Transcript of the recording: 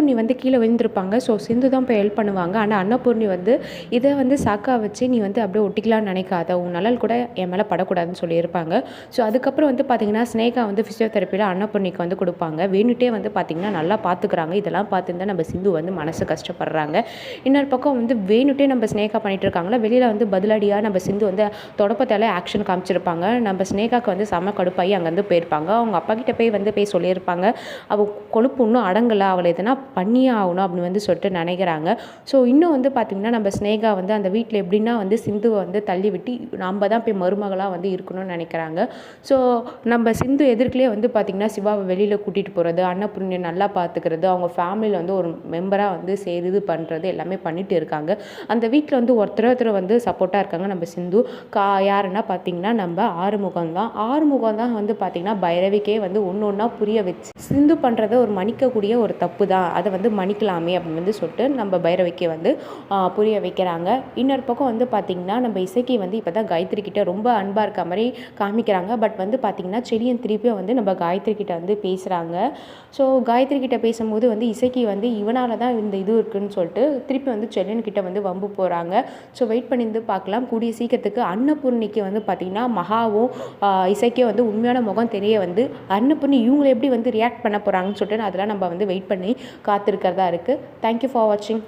அன்னபூர்ணி வந்து கீழே விழுந்திருப்பாங்க. ஸோ சிந்து தான் போய் ஹெல்ப் பண்ணுவாங்க. ஆனால் அன்னபூர்ணி வந்து இதை வந்து சாக்கா வச்சு நீ வந்து அப்படியே ஒட்டிக்கலாம்னு நினைக்காத, உன் நிழல் கூட என் மேலே படக்கூடாதுன்னு சொல்லியிருப்பாங்க. ஸோ அதுக்கப்புறம் வந்து பார்த்திங்கன்னா ஸ்னேகா வந்து ஃபிசியோதெரப்பியில் அன்னபூர்ணிக்கு வந்து கொடுப்பாங்க. வேணுட்டே வந்து பார்த்திங்கன்னா நல்லா பார்த்துக்குறாங்க. இதெல்லாம் பார்த்துருந்தா நம்ம சிந்து வந்து மனசு கஷ்டப்படுறாங்க. இன்னொரு பக்கம் வந்து வேணுட்டே நம்ம ஸ்னேகா பண்ணிகிட்டு இருக்காங்களா, வெளியில் வந்து பதிலடியாக நம்ம சிந்து வந்து தொடப்பத்தால் ஆக்ஷன் காமிச்சிருப்பாங்க. நம்ம ஸ்னேகாவுக்கு வந்து செம கடுப்பாகி அங்கேருந்து போயிருப்பாங்க. அவங்க அப்பா கிட்ட போய் சொல்லியிருப்பாங்க, அவள் கொழுப்பு இன்னும் அடங்கலை, அவளை எதனா பண்ணியே ஆகணும் அப்படின்னு வந்து சொல்லிட்டு நினைக்கிறாங்க. ஸோ இன்னும் வந்து பார்த்திங்கன்னா நம்ம ஸ்னேகா வந்து அந்த வீட்டில் எப்படின்னா வந்து சிந்துவை வந்து தள்ளி விட்டு நம்ம தான் போய் மருமகளாக வந்து இருக்கணும்னு நினைக்கிறாங்க. ஸோ நம்ம சிந்து எதிர்க்கலே வந்து பார்த்திங்கன்னா சிவாவை வெளியில் கூட்டிகிட்டு போகிறது, அன்னபூர்ணியை நல்லா பார்த்துக்கிறது, அவங்க ஃபேமிலியில் வந்து ஒரு மெம்பராக வந்து இது பண்ணுறது எல்லாமே பண்ணிட்டு இருக்காங்க. அந்த வீட்டில் வந்து ஒருத்தர் வந்து சப்போர்ட்டாக இருக்காங்க நம்ம சிந்து. யாருன்னா பார்த்திங்கன்னா நம்ம ஆறுமுகம் தான் வந்து பார்த்திங்கன்னா பைரவிக்கே வந்து ஒன்று ஒன்றா புரிய வச்சு சிந்து பண்ணுறத ஒரு மன்னிக்கக்கூடிய ஒரு தப்பு தான், அதை வந்து மன்னிக்கலாமே அப்படின்னு வந்து சொல்லிட்டு நம்ம பைரவிக்கே வந்து புரிய வைக்கிறாங்க. இன்னொரு பக்கம் வந்து பார்த்திங்கன்னா நம்ம இசைக்கு வந்து இப்போ தான் காயத்ரி கிட்ட ரொம்ப அன்பாக இருக்க மாதிரி காமிக்கிறாங்க. பட் வந்து பார்த்திங்கன்னா செடியன் திருப்பியும் வந்து நம்ம காயத்ரி கிட்ட வந்து பேசுகிறாங்க. ஸோ காயத்ரி கிட்ட பேசும்போது வந்து இசைக்கு வந்து இவனால தான் இந்த இது இருக்குன்னு சொல்லிட்டு திருப்பி வந்து செல்லியன் கிட்ட வந்து வம்பு போகிறாங்க. ஸோ வெயிட் பண்ணி வந்து பார்க்கலாம். கூடிய சீக்கிரத்துக்கு அன்னபூர்ணிக்கு வந்து பார்த்திங்கன்னா மகாவும் இசைக்கே வந்து உண்மையான முகம் தெரிய வந்து அன்னபூர்ணி இவங்களை எப்படி வந்து ரியாக்ட் பண்ண போகிறாங்கன்னு சொல்லிட்டு அதெல்லாம் நம்ம வந்து வெயிட் பண்ணி காத்திருக்கிறதா இருக்குது. தேங்க்யூ ஃபார் வாட்சிங்.